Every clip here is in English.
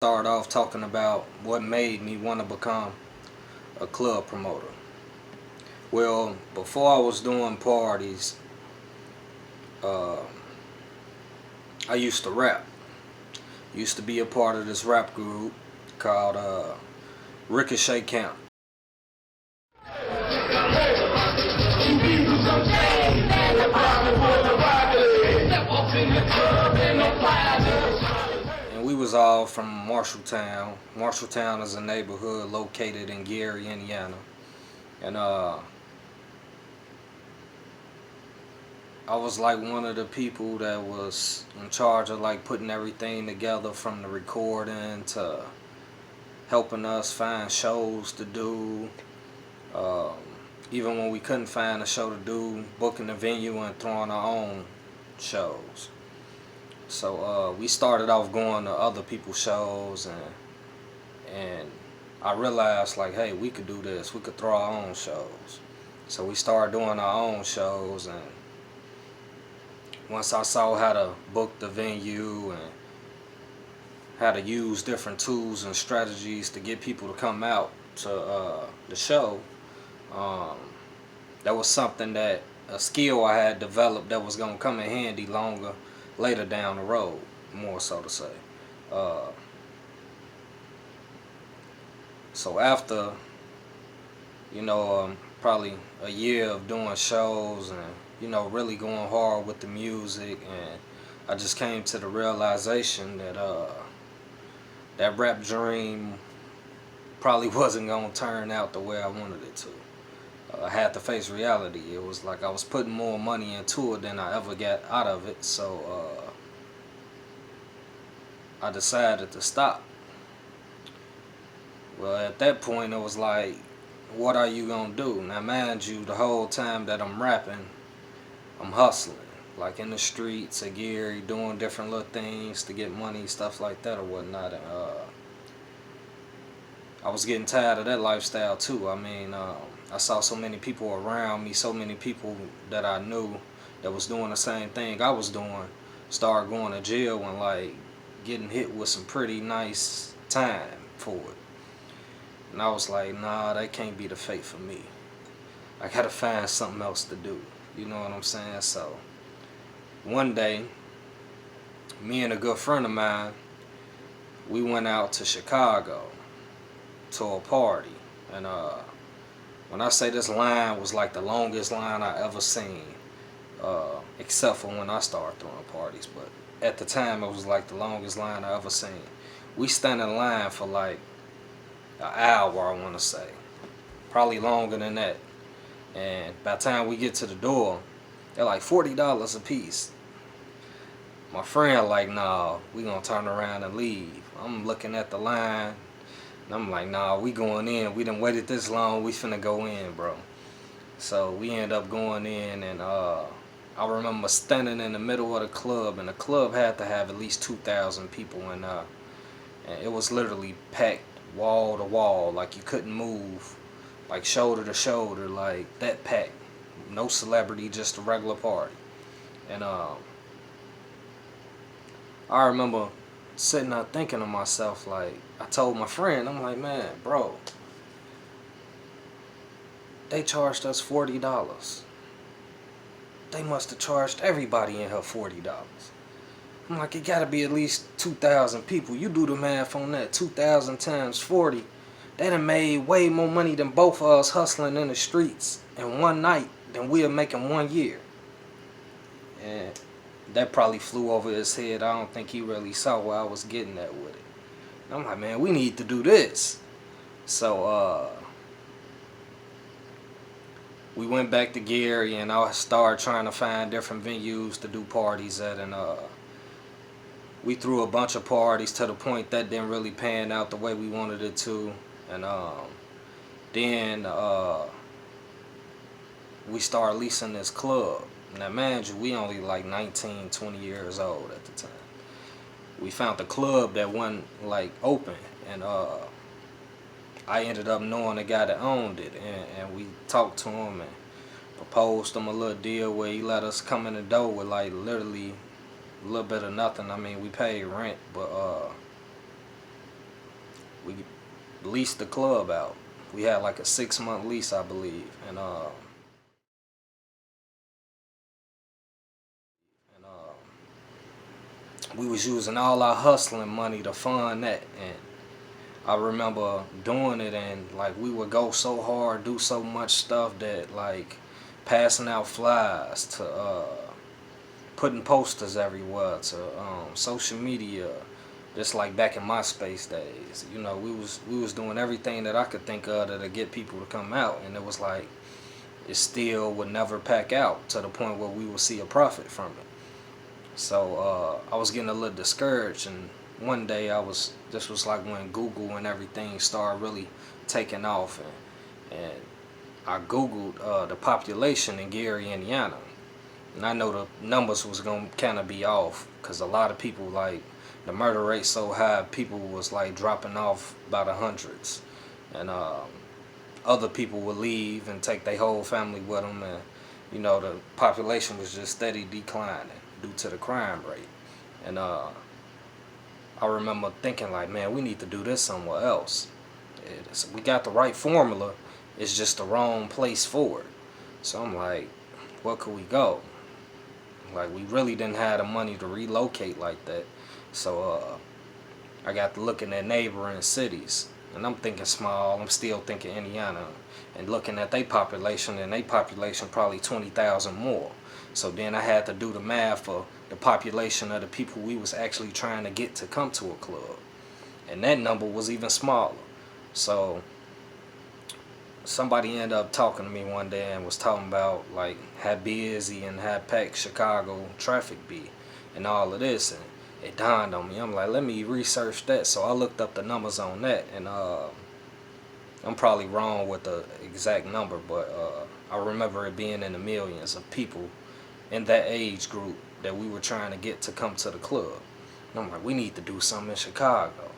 start off talking about what made me want to become a club promoter. Well, before I was doing parties, uh, I used to rap. Used to be a part of this rap group called Ricochet Camp. And we was all from Marshalltown. Marshalltown is a neighborhood located in Gary, Indiana. And I was like one of the people that was in charge of like putting everything together, from the recording to helping us find shows to do. Um, Even when we couldn't find a show to do, booking the venue and throwing our own shows. So we started off going to other people's shows, and I realized like, hey, we could do this. We could throw our own shows. So we started doing our own shows, and once I saw how to book the venue and how to use different tools and strategies to get people to come out to the show, um, that was something that a skill I had developed that was gonna come in handy later down the road, more so to say. Uh, so after, probably a year of doing shows and really going hard with the music, and I just came to the realization that that rap dream probably wasn't gonna turn out the way I wanted it to. I had to face reality. It was like I was putting more money into it than I ever got out of it, so I decided to stop. Well, at that point, it was like, what are you gonna do? Now, mind you, the whole time that I'm rapping, I'm hustling, like in the streets of Gary, doing different little things to get money, stuff like that or whatnot. And I was getting tired of that lifestyle too. I mean, I saw so many people around me, so many people that I knew that was doing the same thing I was doing, start going to jail and like getting hit with some pretty nice time for it. And I was like, nah, that can't be the fate for me. I gotta find something else to do. You know what I'm saying? So one day, me and a good friend of mine, we went out to Chicago to a party. And when I say this line was like the longest line I ever seen, except for when I started throwing parties. But at the time, it was like the longest line I ever seen. We stand in line for like an hour, I want to say. Probably longer than that. And by the time we get to the door, they're like $40 a piece. My friend like, nah, we gonna turn around and leave. I'm looking at the line, and I'm like, nah, we going in. We done waited this long, we finna go in, bro. So we end up going in, and I remember standing in the middle of the club, and the club had to have at least 2,000 people in there. And it was literally packed wall to wall, like you couldn't move, like shoulder to shoulder, like that packed. No celebrity, just a regular party. And I remember sitting there thinking to myself, like, I told my friend, I'm like, man, bro, they charged us $40. They must have charged everybody in here $40. I'm like, it gotta be at least 2,000 people. You do the math on that. 2,000 times 40. They done made way more money than both of us hustling in the streets in one night than we'll make in 1 year. And that probably flew over his head. I don't think he really saw where I was getting at with it. And I'm like, man, we need to do this. So we went back to Gary, and I started trying to find different venues to do parties at, and we threw a bunch of parties to the point that didn't really pan out the way we wanted it to. And then we started leasing this club. Now, mind you, we only like 19, 20 years old at the time. We found the club that wasn't like open, and I ended up knowing the guy that owned it, and we talked to him and proposed him a little deal where he let us come in the door with like literally a little bit of nothing. I mean, we paid rent, but we leased the club out. We had like a 6-month lease, I believe, and we was using all our hustling money to fund that. And I remember doing it, and like we would go so hard, do so much stuff that like passing out flyers to putting posters everywhere to social media, just like back in MySpace days. You know, we was doing everything that I could think of to get people to come out, and it was like it still would never pack out to the point where we would see a profit from it. So I was getting a little discouraged, and one day this was like when Google and everything started really taking off, and I Googled the population in Gary, Indiana. And I know the numbers was gonna kind of be off because a lot of people, like, the murder rate so high, people was like dropping off by the hundreds, and other people would leave and take their whole family with them, and you know the population was just steady declining due to the crime rate. And I remember thinking like, man, we need to do this somewhere else. We got the right formula, it's just the wrong place for it. So I'm like, where could we go? Like, we really didn't have the money to relocate like that. So I got to looking at neighboring cities, and I'm thinking small. I'm still thinking Indiana, and looking at their population, and their population probably 20,000 more. So then I had to do the math for the population of the people we was actually trying to get to come to a club, and that number was even smaller. So somebody ended up talking to me one day and was talking about like how busy and how packed Chicago traffic be and all of this, and it dawned on me. I'm like, let me research that. So I looked up the numbers on that, and I'm probably wrong with the exact number, but I remember it being in the millions of people in that age group that we were trying to get to come to the club. And I'm like, we need to do something in Chicago.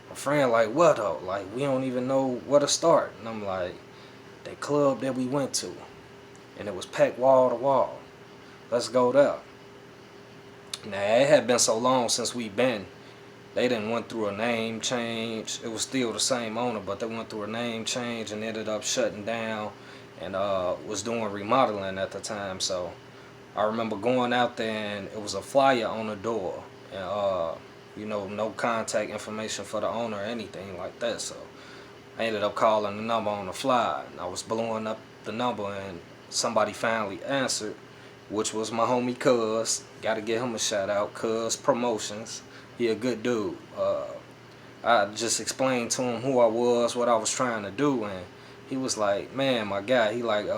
My friend like, what though? Like, we don't even know where to start. And I'm like, that club that we went to, and it was packed wall to wall. Let's go there. Now, it had been so long since we been. They didn't went through a name change. It was still the same owner, but they went through a name change and ended up shutting down, and was doing remodeling at the time. So I remember going out there, and it was a flyer on the door, and you know, no contact information for the owner or anything like that. So I ended up calling the number on the fly, and I was blowing up the number, and somebody finally answered, which was my homie Cuz. Gotta give him a shout out, Cuz Promotions. He a good dude. I just explained to him who I was, what I was trying to do, and he was like, man, my guy, he like,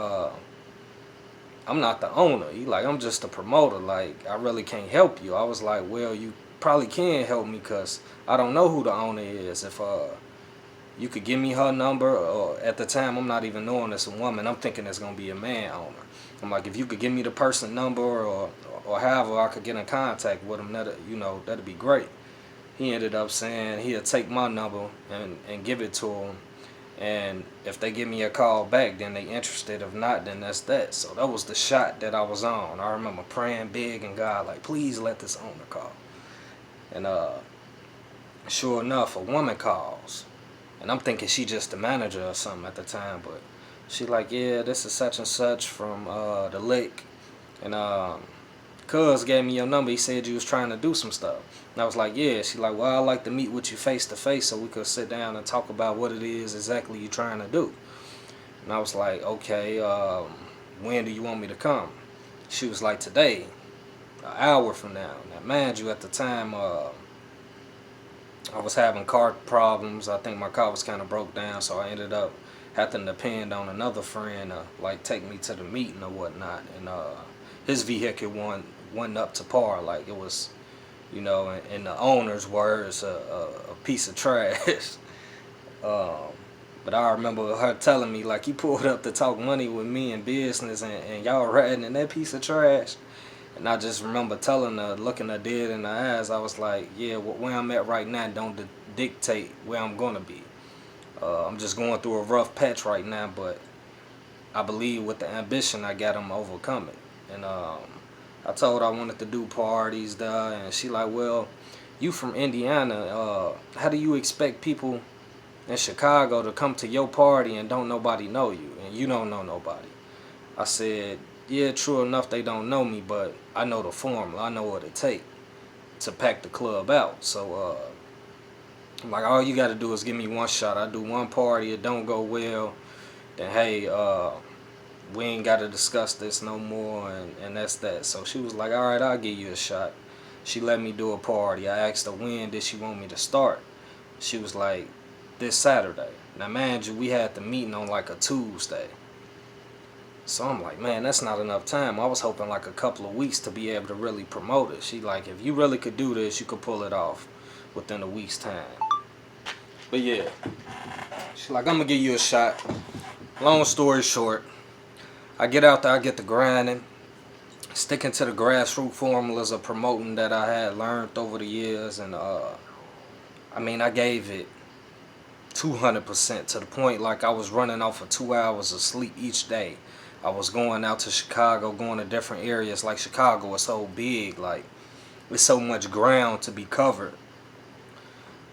I'm not the owner. He like, I'm just a promoter. Like, I really can't help you. I was like, well, you probably can help me because I don't know who the owner is. If you could give me her number, or at the time I'm not even knowing it's a woman. I'm thinking it's gonna be a man owner. I'm like, if you could give me the person number, or however I could get in contact with him, that'd be great. He ended up saying he'll take my number and give it to him, and if they give me a call back, then they interested. If not, then that's that. So that was the shot that I was on. I remember praying big and God, like, please let this owner call. And sure enough, a woman calls. And I'm thinking she just the manager or something at the time, but she like, yeah, this is such and such from the lick, and Cuz gave me your number. He said you was trying to do some stuff. And I was like, yeah. She like, well, I'd like to meet with you face to face so we could sit down and talk about what it is exactly you're trying to do. And I was like, okay, when do you want me to come? She was like, today, an hour from now. Now, mind you, at the time, I was having car problems. I think my car was kind of broke down, so I ended up having to depend on another friend to like take me to the meeting or whatnot. And his vehicle wasn't up to par. Like, it was, in the owner's words, a piece of trash. But I remember her telling me, like, he pulled up to talk money with me in business, and y'all riding in that piece of trash. And I just remember telling her, looking her dead in the eyes, I was like, yeah, where I'm at right now don't dictate where I'm going to be. I'm just going through a rough patch right now, but I believe with the ambition I got, I'm overcome it. And I told her I wanted to do parties there, and she like, well, you from Indiana, how do you expect people in Chicago to come to your party and don't nobody know you and you don't know nobody. I said, yeah, true enough, they don't know me, but I know the formula. I know what it takes to pack the club out. So, I'm like, all you got to do is give me one shot. I do one party, it don't go well, then hey, we ain't got to discuss this no more, and that's that. So she was like, all right, I'll give you a shot. She let me do a party. I asked her when did she want me to start. She was like, this Saturday. Now, mind you, we had the meeting on like a Tuesday. So I'm like, man, that's not enough time. I was hoping like a couple of weeks to be able to really promote it. She like, if you really could do this, you could pull it off within a week's time. But yeah, she's like, I'm gonna give you a shot. Long story short, I get out there, I get the grinding, sticking to the grassroots formulas of promoting that I had learned over the years, and I mean, I gave it 200% to the point like I was running off of 2 hours of sleep each day. I was going out to Chicago, going to different areas. Like Chicago is so big, like there's so much ground to be covered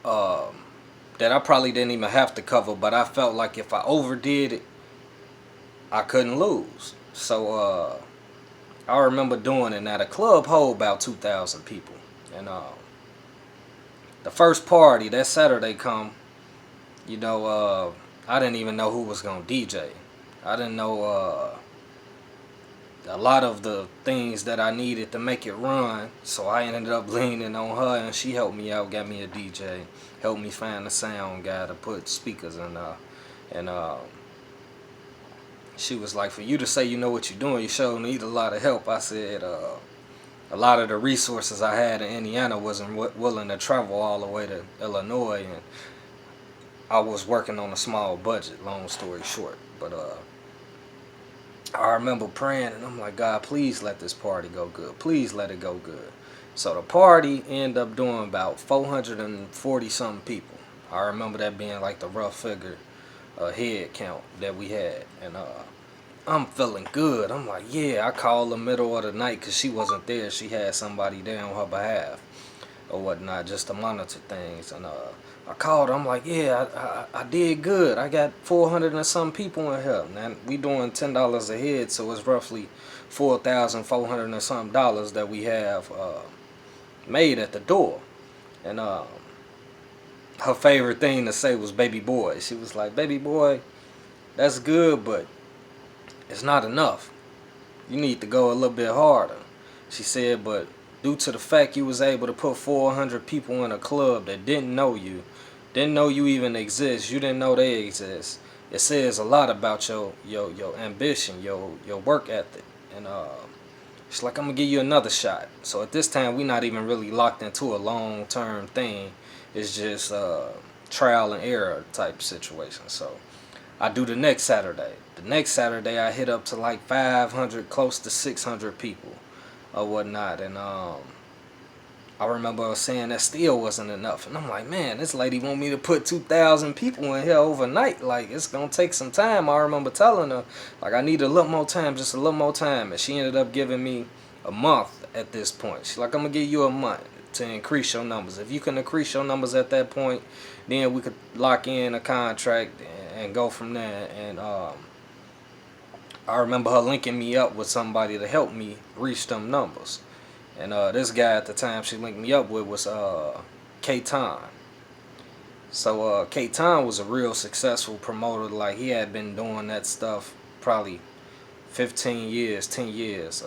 that I probably didn't even have to cover. But I felt like if I overdid it, I couldn't lose. So I remember doing it. Now the club hold about 2,000 people, and the first party that Saturday come, you know, I didn't even know who was gonna DJ. I didn't know a lot of the things that I needed to make it run, so I ended up leaning on her, and she helped me out, got me a DJ, helped me find a sound guy to put speakers in, and she was like, for you to say you know what you're doing, you sure need a lot of help. I said, a lot of the resources I had in Indiana wasn't willing to travel all the way to Illinois, and I was working on a small budget, long story short. But I remember praying, and I'm like, God, please let this party go good. Please let it go good. So the party ended up doing about 440 something people. I remember that being like the rough figure head count that we had. And I'm feeling good. I'm like, yeah, I called the middle of the night because she wasn't there. She had somebody there on her behalf or whatnot, just to monitor things. And I called her. I'm like, yeah, I did good. I got 400 and some people in here. Now we doing $10 a head, so it's roughly 4,400 and some dollars that we have made at the door. And her favorite thing to say was baby boy. She was like, baby boy, that's good, but it's not enough. You need to go a little bit harder. She said, but due to the fact you was able to put 400 people in a club that didn't know you even exist, you didn't know they exist, it says a lot about your ambition, your work ethic. And she's like, I'm gonna give you another shot. So at this time, we not even really locked into a long-term thing. It's just trial and error type situation. So I do the next Saturday. The next Saturday, I hit up to like 500, close to 600 people or whatnot. And I remember saying that still wasn't enough. And I'm like, man, this lady want me to put 2,000 people in here overnight. Like, it's going to take some time. I remember telling her, like, I need a little more time, just a little more time. And she ended up giving me a month at this point. She's like, I'm going to give you a month to increase your numbers. If you can increase your numbers at that point, then we could lock in a contract and go from there. And I remember her linking me up with somebody to help me reach them numbers. And this guy at the time she linked me up with was K-Ton. So K-Ton was a real successful promoter. Like, he had been doing that stuff probably 15 years, 10 years.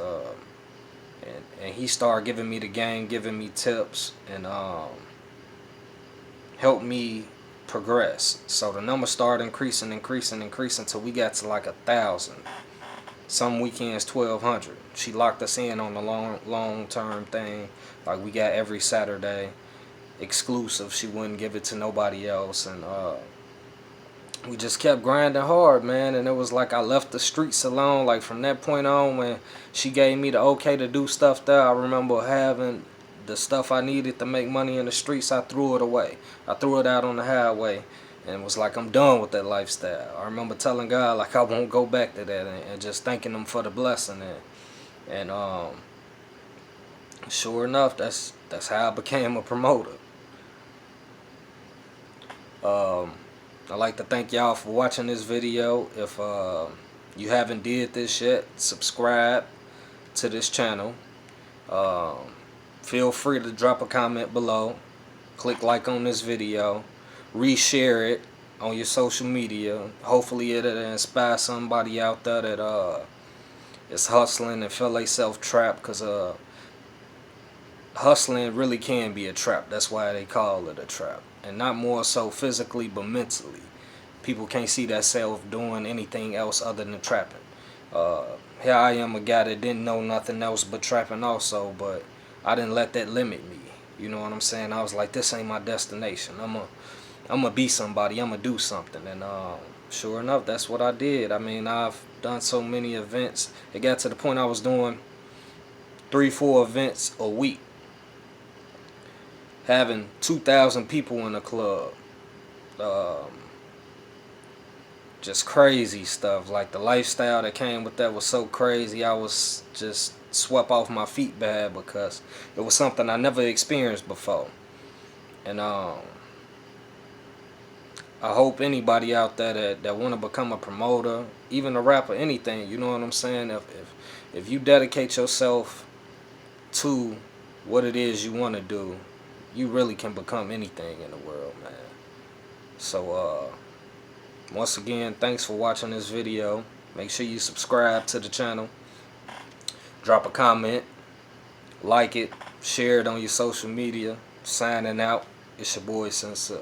And he started giving me the game, giving me tips, and helped me progress. So the numbers started increasing until we got to like 1,000. Some weekends 1,200. She locked us in on the long term thing. Like, we got every Saturday exclusive. She wouldn't give it to nobody else, and we just kept grinding hard, man. And it was like I left the streets alone. Like, from that point on, when she gave me the okay to do stuff there, I remember having the stuff I needed to make money in the streets. I threw it away. I threw it out on the highway. And it was like, I'm done with that lifestyle. I remember telling God, like, I won't go back to that, and just thanking him for the blessing. And sure enough, that's how I became a promoter. I'd like to thank y'all for watching this video. If you haven't did this yet, subscribe to this channel. Feel free to drop a comment below. Click like on this video. Reshare it on your social media. Hopefully it'll inspire somebody out there that is hustling and feel themselves trapped, because hustling really can be a trap. That's why they call it a trap. And not more so physically, but mentally. People can't see themselves doing anything else other than trapping. Here I am, a guy that didn't know nothing else but trapping also, but I didn't let that limit me. You know what I'm saying? I was like, this ain't my destination. I'm a be somebody. I'm gonna do something. And sure enough, that's what I did. I mean, I've done so many events. It got to the point I was doing 3-4 events a week, having 2,000 people in the club. Just crazy stuff. Like, the lifestyle that came with that was so crazy. I was just swept off my feet bad, because it was something I never experienced before. And I hope anybody out there that want to become a promoter, even a rapper, anything, you know what I'm saying? If you dedicate yourself to what it is you want to do, you really can become anything in the world, man. So once again, thanks for watching this video. Make sure you subscribe to the channel. Drop a comment. Like it. Share it on your social media. Signing out. It's your boy Sincere.